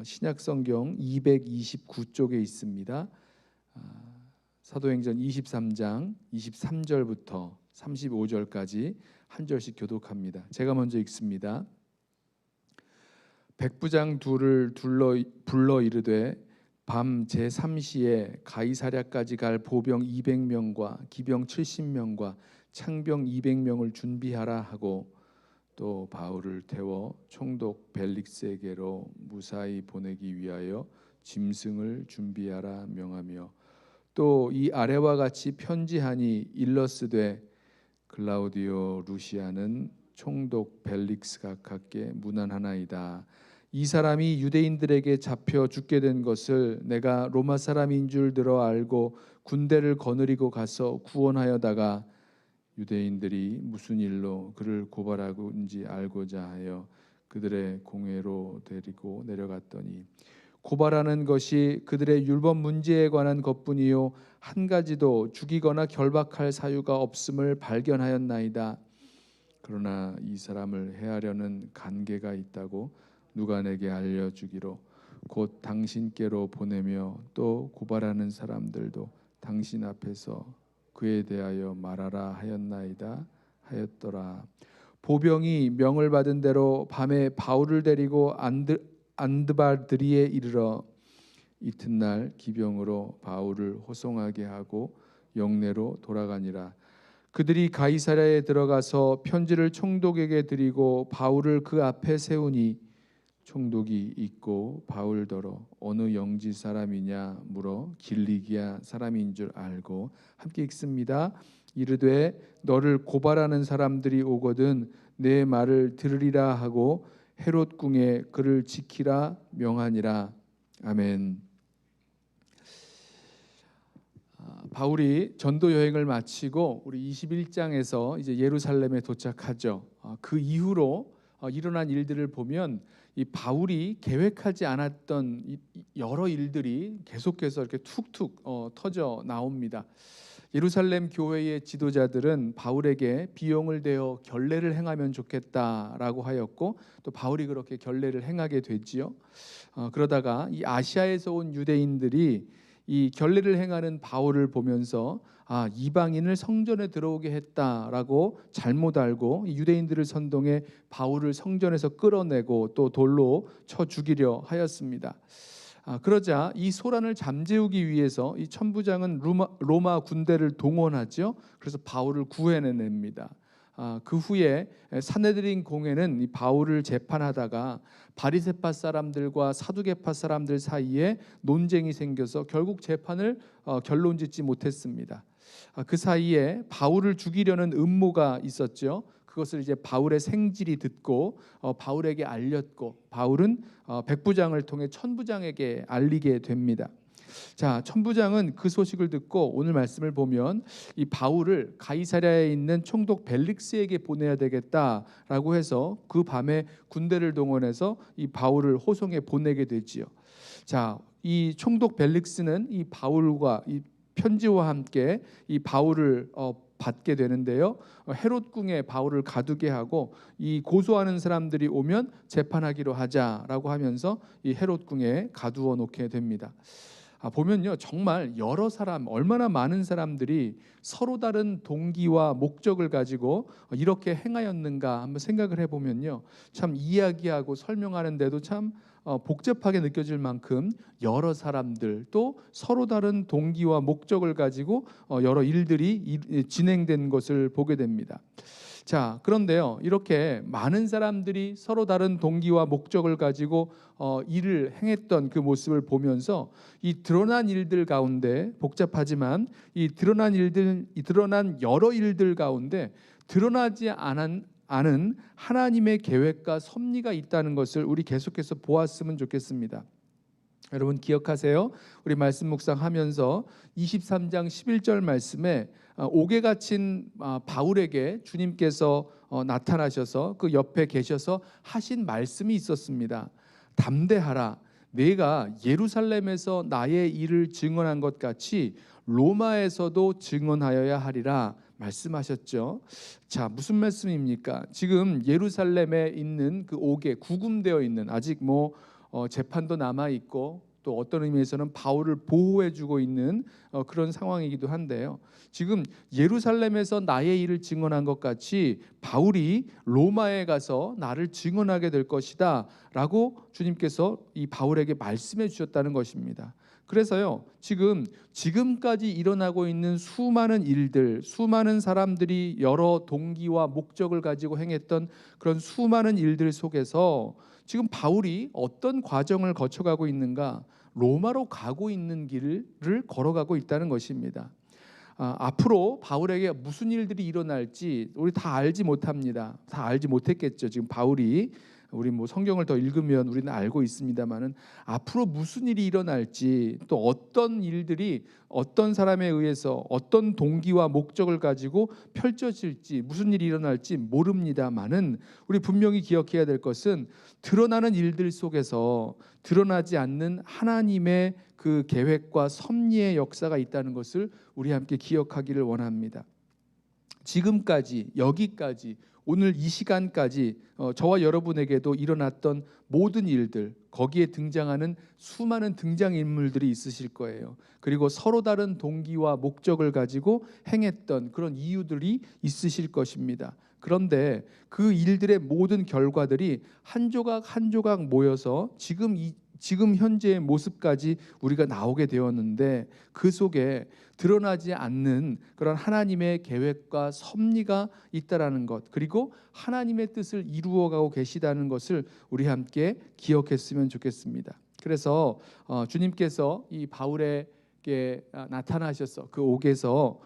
신약 성경 229쪽에 있습니다. 사도행전 23장 23절부터 35절까지 한 절씩 교독합니다. 제가 먼저 읽습니다. 백부장 둘을 불러 이르되 밤 제3시에 가이사랴까지 갈 보병 200명과 기병 70명과 창병 200명을 준비하라 하고 또 바울을 태워 총독 벨릭스에게로 무사히 보내기 위하여 짐승을 준비하라 명하며 또 이 아래와 같이 편지하니 일러스되 클라우디오 루시아는 총독 벨릭스 각하께 문안하나이다. 이 사람이 유대인들에게 잡혀 죽게 된 것을 내가 로마 사람인 줄 들어 알고 군대를 거느리고 가서 구원하여다가 유대인들이 무슨 일로 그를 고발하고인지 알고자 하여 그들의 공회로 데리고 내려갔더니 고발하는 것이 그들의 율법 문제에 관한 것뿐이요 한 가지도 죽이거나 결박할 사유가 없음을 발견하였나이다. 그러나 이 사람을 해하려는 간계가 있다고 누가 내게 알려주기로 곧 당신께로 보내며 또 고발하는 사람들도 당신 앞에서 그에 대하여 말하라 하였나이다 하였더라. 보병이 명을 받은 대로 밤에 바울을 데리고 안드바드리에 이르러 이튿날 기병으로 바울을 호송하게 하고 영내로 돌아가니라. 그들이 가이사랴에 들어가서 편지를 총독에게 드리고 바울을 그 앞에 세우니 총독이 있고 바울더러 어느 영지 사람이냐 물어 길리기아 사람인 줄 알고 함께 읽습니다. 이르되 너를 고발하는 사람들이 오거든 내 말을 들으리라 하고 헤롯 궁에 그를 지키라 명하니라. 아멘. 바울이 전도 여행을 마치고 우리 21장에서 이제 예루살렘에 도착하죠. 그 이후로 일어난 일들을 보면 이 바울이 계획하지 않았던 여러 일들이 계속해서 이렇게 툭툭 터져 나옵니다. 예루살렘 교회의 지도자들은 바울에게 비용을 대어 결례를 행하면 좋겠다라고 하였고 또 바울이 그렇게 결례를 행하게 되지요. 그러다가 이 아시아에서 온 유대인들이 이 결례를 행하는 바울을 보면서 이방인을 성전에 들어오게 했다라고 잘못 알고 유대인들을 선동해 바울을 성전에서 끌어내고 또 돌로 쳐 죽이려 하였습니다. 그러자 이 소란을 잠재우기 위해서 이 천부장은 로마 군대를 동원하죠. 그래서 바울을 구해냅니다. 그 후에 산헤드린 공회는 이 바울을 재판하다가 바리새파 사람들과 사두개파 사람들 사이에 논쟁이 생겨서 결국 재판을 결론짓지 못했습니다. 그 사이에 바울을 죽이려는 음모가 있었죠. 그것을 이제 바울의 생질이 듣고 바울에게 알렸고 바울은 백부장을 통해 천부장에게 알리게 됩니다. 자, 천부장은 그 소식을 듣고 오늘 말씀을 보면 이 바울을 가이사랴에 있는 총독 벨릭스에게 보내야 되겠다라고 해서 그 밤에 군대를 동원해서 이 바울을 호송에 보내게 되지요. 자, 이 총독 벨릭스는 이 바울과 이 편지와 함께 이 바울을 받게 되는데요. 헤롯 궁에 바울을 가두게 하고 이 고소하는 사람들이 오면 재판하기로 하자라고 하면서 이 헤롯 궁에 가두어 놓게 됩니다. 보면요 정말 여러 사람 얼마나 많은 사람들이 서로 다른 동기와 목적을 가지고 이렇게 행하였는가 한번 생각을 해보면요 참 이야기하고 설명하는데도 참 복잡하게 느껴질 만큼 여러 사람들 또 서로 다른 동기와 목적을 가지고 여러 일들이 진행된 것을 보게 됩니다. 자, 그런데요 이렇게 많은 사람들이 서로 다른 동기와 목적을 가지고 일을 행했던 그 모습을 보면서 이 드러난 일들 가운데 복잡하지만 이 드러난 여러 일들 가운데 드러나지 않은 하나님의 계획과 섭리가 있다는 것을 우리 계속해서 보았으면 좋겠습니다. 여러분 기억하세요? 우리 말씀 묵상하면서 23장 11절 말씀에 옥에 갇힌 바울에게 주님께서 나타나셔서 그 옆에 계셔서 하신 말씀이 있었습니다. 담대하라. 내가 예루살렘에서 나의 일을 증언한 것 같이 로마에서도 증언하여야 하리라 말씀하셨죠. 자, 무슨 말씀입니까? 지금 예루살렘에 있는 그 옥에 구금되어 있는 아직 재판도 남아 있고 또 어떤 의미에서는 바울을 보호해주고 있는 그런 상황이기도 한데요. 지금 예루살렘에서 나의 일을 증언한 것 같이 바울이 로마에 가서 나를 증언하게 될 것이다 라고 주님께서 이 바울에게 말씀해 주셨다는 것입니다. 그래서요, 지금까지 일어나고 있는 수많은 일들, 수많은 사람들이 여러 동기와 목적을 가지고 행했던 그런 수많은 일들 속에서 지금 바울이 어떤 과정을 거쳐가고 있는가? 로마로 가고 있는 길을 걸어가고 있다는 것입니다. 앞으로 바울에게 무슨 일들이 일어날지 우리 다 알지 못합니다. 다 알지 못했겠죠. 지금 바울이 우리 성경을 더 읽으면 우리는 알고 있습니다만은 앞으로 무슨 일이 일어날지 또 어떤 일들이 어떤 사람에 의해서 어떤 동기와 목적을 가지고 펼쳐질지 무슨 일이 일어날지 모릅니다만은 우리 분명히 기억해야 될 것은 드러나는 일들 속에서 드러나지 않는 하나님의 그 계획과 섭리의 역사가 있다는 것을 우리 함께 기억하기를 원합니다. 지금까지 여기까지 오늘 이 시간까지 저와 여러분에게도 일어났던 모든 일들, 거기에 등장하는 수많은 등장인물들이 있으실 거예요. 그리고 서로 다른 동기와 목적을 가지고 행했던 그런 이유들이 있으실 것입니다. 그런데 그 일들의 모든 결과들이 한 조각 한 조각 모여서 지금 현재의 모습까지 우리가 나오게 되었는데 그 속에 드러나지 않는 그런 하나님의 계획과 섭리가 있다라는 것, 그리고 하나님의 뜻을 이루어가고 계시다는 것을 우리 함께 기억했으면 좋겠습니다. 그래서 주님께서 이 바울에게 나타나셔서 그 옥에서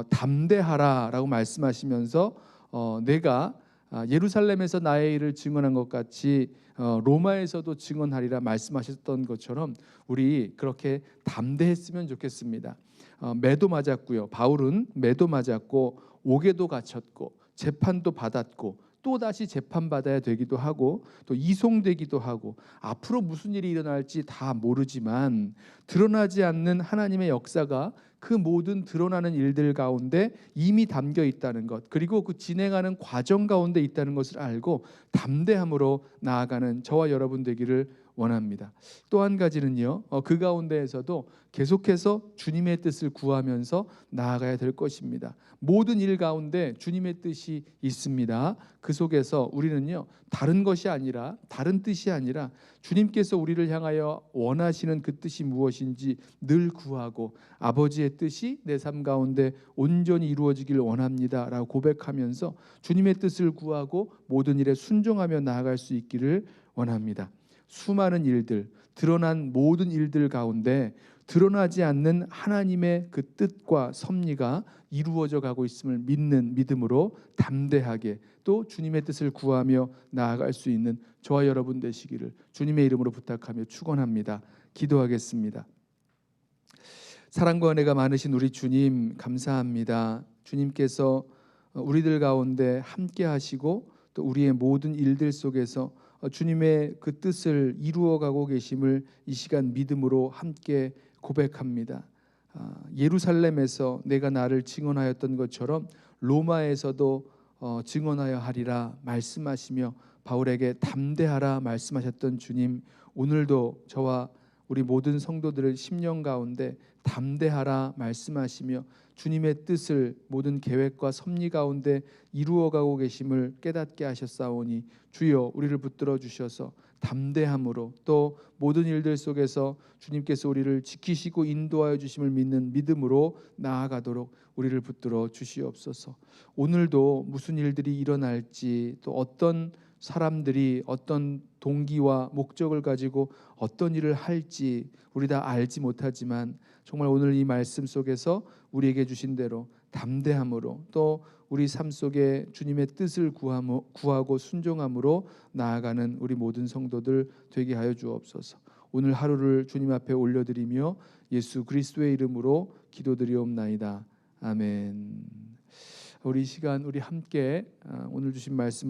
담대하라라고 말씀하시면서 내가 예루살렘에서 나의 일을 증언한 것 같이 로마에서도 증언하리라 말씀하셨던 것처럼 우리 그렇게 담대했으면 좋겠습니다. 매도 맞았고요. 바울은 매도 맞았고 옥에도 갇혔고 재판도 받았고 또 다시 재판받아야 되기도 하고 또 이송되기도 하고 앞으로 무슨 일이 일어날지 다 모르지만 드러나지 않는 하나님의 역사가 그 모든 드러나는 일들 가운데 이미 담겨 있다는 것, 그리고 그 진행하는 과정 가운데 있다는 것을 알고 담대함으로 나아가는 저와 여러분 되기를 원합니다. 또 한 가지는요, 그 가운데에서도 계속해서 주님의 뜻을 구하면서 나아가야 될 것입니다. 모든 일 가운데 주님의 뜻이 있습니다. 그 속에서 우리는요, 다른 뜻이 아니라 주님께서 우리를 향하여 원하시는 그 뜻이 무엇인지 늘 구하고 아버지의 뜻이 내 삶 가운데 온전히 이루어지길 원합니다 라고 고백하면서 주님의 뜻을 구하고 모든 일에 순종하며 나아갈 수 있기를 원합니다. 수많은 일들, 드러난 모든 일들 가운데 드러나지 않는 하나님의 그 뜻과 섭리가 이루어져 가고 있음을 믿는 믿음으로 담대하게 또 주님의 뜻을 구하며 나아갈 수 있는 저와 여러분 되시기를 주님의 이름으로 부탁하며 축원합니다. 기도하겠습니다. 사랑과 은혜가 많으신 우리 주님 감사합니다. 주님께서 우리들 가운데 함께 하시고 또 우리의 모든 일들 속에서 주님의 그 뜻을 이루어가고 계심을 이 시간 믿음으로 함께 고백합니다. 예루살렘에서 내가 나를 증언하였던 것처럼 로마에서도 증언하여 하리라 말씀하시며 바울에게 담대하라 말씀하셨던 주님, 오늘도 저와 우리 모든 성도들의 심령 가운데 담대하라 말씀하시며 주님의 뜻을 모든 계획과 섭리 가운데 이루어가고 계심을 깨닫게 하셨사오니 주여 우리를 붙들어 주셔서 담대함으로 또 모든 일들 속에서 주님께서 우리를 지키시고 인도하여 주심을 믿는 믿음으로 나아가도록 우리를 붙들어 주시옵소서. 오늘도 무슨 일들이 일어날지 또 어떤 사람들이 어떤 동기와 목적을 가지고 어떤 일을 할지 우리 다 알지 못하지만 정말 오늘 이 말씀 속에서 우리에게 주신 대로 담대함으로 또 우리 삶 속에 주님의 뜻을 구하고 순종함으로 나아가는 우리 모든 성도들 되게 하여 주옵소서. 오늘 하루를 주님 앞에 올려드리며 예수 그리스도의 이름으로 기도드리옵나이다. 아멘. 우리 시간 우리 함께 오늘 주신 말씀